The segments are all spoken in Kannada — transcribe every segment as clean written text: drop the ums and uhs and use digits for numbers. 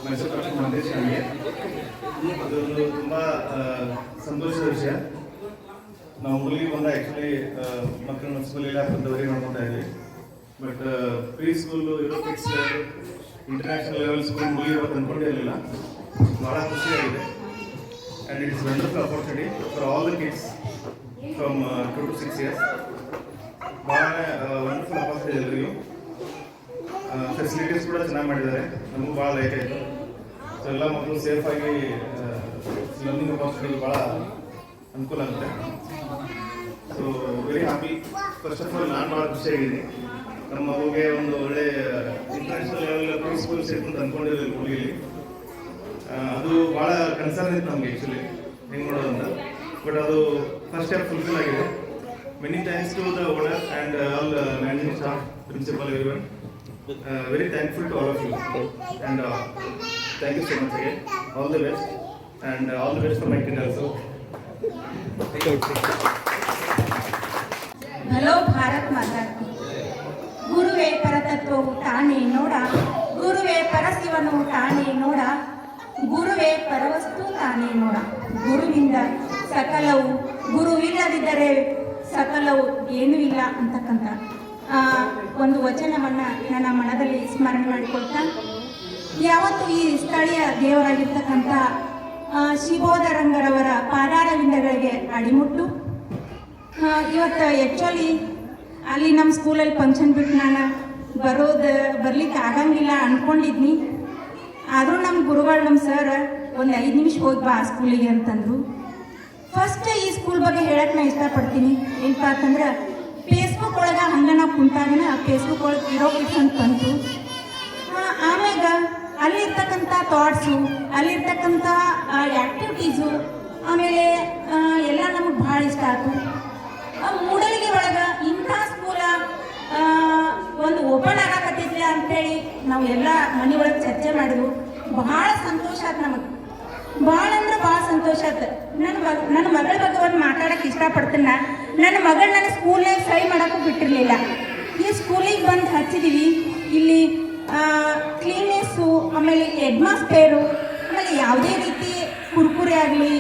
ಮೈಸೂರು ಡಾಕ್ಟರ್ ಮಂದೇಶ್ ನನಗೆ ಅದೊಂದು ತುಂಬ ಸಂತೋಷದ ವಿಷಯ. ನಾವು ಹುಡುಗಿ ಬಂದ ಆ್ಯಕ್ಚುಲಿ ಮಕ್ಕಳನ್ನ ಸ್ಕೂಲಿಲ್ಲ ಬಂದವರಿಗೆ ನೋಡ್ಕೊತಾ ಇದ್ವಿ. ಬಟ್ ಪ್ರೀ ಸ್ಕೂಲು ಯುರೋಪಿಕ್ಸ್ ಇಂಟರ್ನ್ಯಾಷನಲ್ ಲೆವೆಲ್ ಸ್ಕೂಲ್ ಮುಗಿಯೋದು ಅಂದ್ಕೊಂಡಿರಲಿಲ್ಲ. ಭಾಳ ಖುಷಿಯಾಗಿದೆ. And it is wonderful opportunity for all the kids from 2 to 6 years. ಭಾಳ ವಂಡರ್ಫುಲ್ ಅಪರ್ಚುನಿಟಿ ಎಲ್ಲರಿಗೂ. ಫೆಸಿಲಿಟೀಸ್ ಕೂಡ ಚೆನ್ನಾಗಿ ಮಾಡಿದ್ದಾರೆ. ನಮಗೂ ಭಾಳ ಲೈಕ್ ಆಯಿತು. ಸೊ ಎಲ್ಲ ಮಕ್ಕಳು ಸೇಫಾಗಿ ಲರ್ನಿಂಗ್ ಅಪರ್ಚುನಿಟಿ ಭಾಳ ಅನುಕೂಲ ಆಗುತ್ತೆ. So very happy. First of all ನಾನು ಭಾಳ ಖುಷಿಯಾಗಿದ್ದೀನಿ. ನಮ್ಮ ಮಗುಗೆ ಒಂದು ಒಳ್ಳೆ ಇಂಟರ್ನ್ಯಾಷನಲ್ ಲೆವೆಲ್ ಪ್ರೀ ಸ್ಕೂಲ್ ಸೇರ್ತು ಅಂತ ಅಂದ್ಕೊಂಡಿರಲಿಲ್ಲ ಹುಡುಗಿಲಿ. ಅದು ಭಾಳ ಕನ್ಸರ್ನ್ ಇತ್ತು ನಮಗೆ ಆ್ಯಕ್ಚುಲಿ ಹೆಂಗೆ ನೋಡೋದಂತ. ಬಟ್ ಅದು ಫಸ್ಟ್ ಸ್ಟೆಪ್ ಫುಲ್ಫಿಲ್ ಆಗಿದೆ. Many thanks to the owner and all managing staff, principal, everyone. Very thankful to all of you, and thank you so much again. All the best, and all the best for my kid also. Hello Bharat Mata ki. Guruve paratatvavu taane noda, Guruve parasivanu taane noda, Guruve paravastu taane noda. Guruvinda sakalavu, Guruvilladidare sakalavu ಏನು ಇಲ್ಲ ಅಂತಕ್ಕಂಥ ಒಂದು ವಚನವನ್ನು ನನ್ನ ಮನದಲ್ಲಿ ಸ್ಮರಣೆ ಮಾಡಿಕೊಳ್ತಾ, ಯಾವತ್ತು ಈ ಸ್ಥಳೀಯ ದೇವರಾಗಿರ್ತಕ್ಕಂಥ ಶಿಬೋಧರಂಗರವರ ಪಾದಾರವಿಂದಗಳಿಗೆ ಅಡಿಮುಟ್ಟು. ಇವತ್ತು ಆ್ಯಕ್ಚುಲಿ ಅಲ್ಲಿ ನಮ್ಮ ಸ್ಕೂಲಲ್ಲಿ ಫಂಕ್ಷನ್ ಬಿಟ್ಟು ನಾನು ಬರಲಿಕ್ಕೆ ಆಗಂಗಿಲ್ಲ ಅಂದ್ಕೊಂಡಿದ್ನಿ. ಆದರೂ ನಮ್ಮ ಗುರುಗಳು, ನಮ್ಮ ಸರ್ ಒಂದು 5 ನಿಮಿಷ ಹೋಗಿ ಬಾ ಸ್ಕೂಲಿಗೆ ಅಂತಂದರು. ಫಸ್ಟ್ ಈ ಸ್ಕೂಲ್ ಬಗ್ಗೆ ಹೇಳಕ್ಕೆ ನಾನು ಇಷ್ಟಪಡ್ತೀನಿ. ಏನಪ್ಪ ಅಂತಂದ್ರೆ, ಫೇಸ್ಬುಕ್ ಒಳಗೆ ಹಂಗೆ ನಾವು ಕುಂತಾಗನ ಫೇಸ್ಬುಕ್ ಒಳಗೆ ಯುರೋಪಿಕ್ಸ್ ಅಂತ ಬಂತು. ಆಮ್ಯಾಗ ಅಲ್ಲಿರ್ತಕ್ಕಂಥ ಥಾಟ್ಸು, ಅಲ್ಲಿರ್ತಕ್ಕಂಥ ಆ್ಯಕ್ಟಿವಿಟೀಸು, ಆಮೇಲೆ ಎಲ್ಲ ನಮಗೆ ಭಾಳ ಇಷ್ಟ ಆಯಿತು. ಮೂಡಲಿಗೆ ಒಳಗೆ ಇಂಥ ಸ್ಕೂಲ ಒಂದು ಓಪನ್ ಆಗಕತ್ತಿದ್ಲ ಅಂಥೇಳಿ ನಾವು ಎಲ್ಲ ಮನೆ ಒಳಗೆ ಚರ್ಚೆ ಮಾಡಿದ್ವು. ಭಾಳ ಸಂತೋಷ ಆಯ್ತು ನಮಗೆ. ಭಾಳ ಅಂದ್ರೆ ಭಾಳ ಸಂತೋಷ ಆಯ್ತು. ನನ್ನ ಮಗಳ ಬಗ್ಗೆ ಒಂದು ಮಾತಾಡೋಕ್ಕೆ ಇಷ್ಟಪಡ್ತೀನಿ. ನನ್ನ ಮಗಳು ನನ್ನ ಸ್ಕೂಲ್ನಾಗ ಸಹಿ ಮಾಡೋಕ್ಕೂ ಬಿಟ್ಟಿರಲಿಲ್ಲ. ಈ ಸ್ಕೂಲಿಗೆ ಬಂದು ಹಚ್ಚಿದ್ದೀವಿ. ಇಲ್ಲಿ ಕ್ಲೀನ್ನೆಸ್ಸು, ಆಮೇಲೆ ಅಟ್ಮಾಸ್ಫಿಯರು, ಆಮೇಲೆ ಯಾವುದೇ ರೀತಿ ಕುರ್ಕುರೆ ಆಗಲಿ,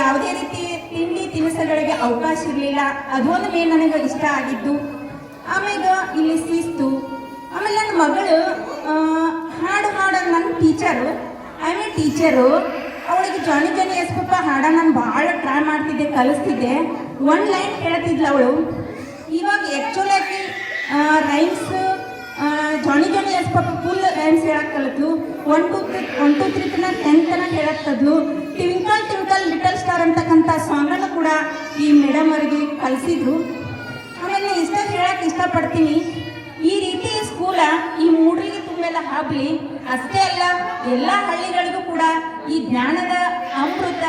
ಯಾವುದೇ ರೀತಿ ತಿಂಡಿ ತಿನಿಸುಗಳಿಗೆ ಅವಕಾಶ ಇರಲಿಲ್ಲ. ಅದೊಂದು ಮೇನ್ ನನಗೆ ಇಷ್ಟ ಆಗಿದ್ದು. ಆಮೇಲೆ ಇಲ್ಲಿ ಶಿಸ್ತು. ಆಮೇಲೆ ನನ್ನ ಮಗಳು ಹಾಡು ನನ್ನ ಟೀಚರು, ಟೀಚರು ಅವಳಿಗೆ ಜಾನಿ ಜಾನಿ ಎಸ್ ಪಪ್ಪ ಹಾಡ ನಾನು ಭಾಳ ಟ್ರೈ ಮಾಡ್ತಿದ್ದೆ, ಕಲಿಸ್ತಿದ್ದೆ. 1 ಲೈನ್ ಹೇಳ್ತಿದ್ಲು ಅವಳು. ಇವಾಗ ಆ್ಯಕ್ಚುಲಾಗಿ rhymes Johny Johny yes papa full rhymes ಹೇಳಕ್ಕೆ ಕಲಿತು. 1 2 3 ತನಕ 10 ತನಕ ಹೇಳತ್ತದ್ಲು. ಟ್ವಿಂಕಲ್ ಟ್ವಿಂಕಲ್ ಲಿಟಲ್ ಸ್ಟಾರ್ ಅಂತಕ್ಕಂಥ ಸಾಂಗನ್ನು ಕೂಡ ಈ ಮೇಡಮ್ ಅವರಿಗೆ ಕಲಿಸಿದ್ರು. ಆಮೇಲೆ ಇಷ್ಟ ಹೇಳಕ್ಕೆ ಇಷ್ಟಪಡ್ತೀನಿ, ಈ ರೀತಿ ಸ್ಕೂಲ ಈ ಮೂಡಲಿಗೆ ತುಂಬೆಲ್ಲ ಹಬ್ಬಲಿ. ಅಷ್ಟೇ ಅಲ್ಲ, ಎಲ್ಲ ಹಳ್ಳಿಗಳಿಗೂ ಕೂಡ ಈ ಜ್ಞಾನದ ಅಮೃತ,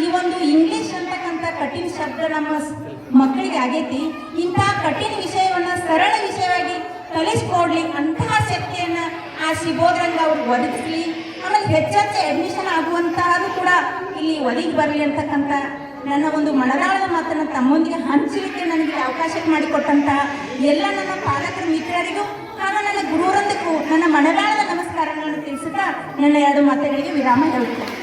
ಈ ಒಂದು ಇಂಗ್ಲಿಷ್ ಅಂತಕ್ಕಂಥ ಕಠಿಣ ಶಬ್ದ ನಮ್ಮ ಮಕ್ಕಳಿಗೆ ಆಗೈತಿ. ಇಂತಹ ಕಠಿಣ ವಿಷಯವನ್ನು ಸರಳ ವಿಷಯವಾಗಿ ಕಲಿಸ್ಕೊಡ್ಲಿ ಅಂತಹ ಶಕ್ತಿಯನ್ನು ಆ ಶಿಬೋಧರಂಗ ಅವ್ರಿಗೆ ಒದಗಿಸ್ಲಿ. ಆಮೇಲೆ ಹೆಚ್ಚೆಚ್ಚು ಅಡ್ಮಿಷನ್ ಆಗುವಂತಹದ್ದು ಕೂಡ ಇಲ್ಲಿ ಒದಗಿ ಬರಲಿ ಅಂತಕ್ಕಂಥ ನನ್ನ ಒಂದು ಮನದಾಳದ ಮಾತನ್ನು ತಮ್ಮೊಂದಿಗೆ ಹಂಚಲಿಕ್ಕೆ ನನಗೆ ಅವಕಾಶ ಮಾಡಿಕೊಟ್ಟಂತಹ ಎಲ್ಲ ನನ್ನ ಪಾಲಕರ ಮಿತ್ರರಿಗೂ ಹಾಗೂ ನನ್ನ ಗುರುವರೊಂದಿಗೂ ನನ್ನ ಮನದಾಳದ ನಮಸ್ಕಾರಗಳನ್ನು ತಿಳಿಸುತ್ತಾ ನನ್ನ 2 ಮಾತುಗಳಿಗೆ ವಿರಾಮ ಹೇಳುತ್ತೇನೆ.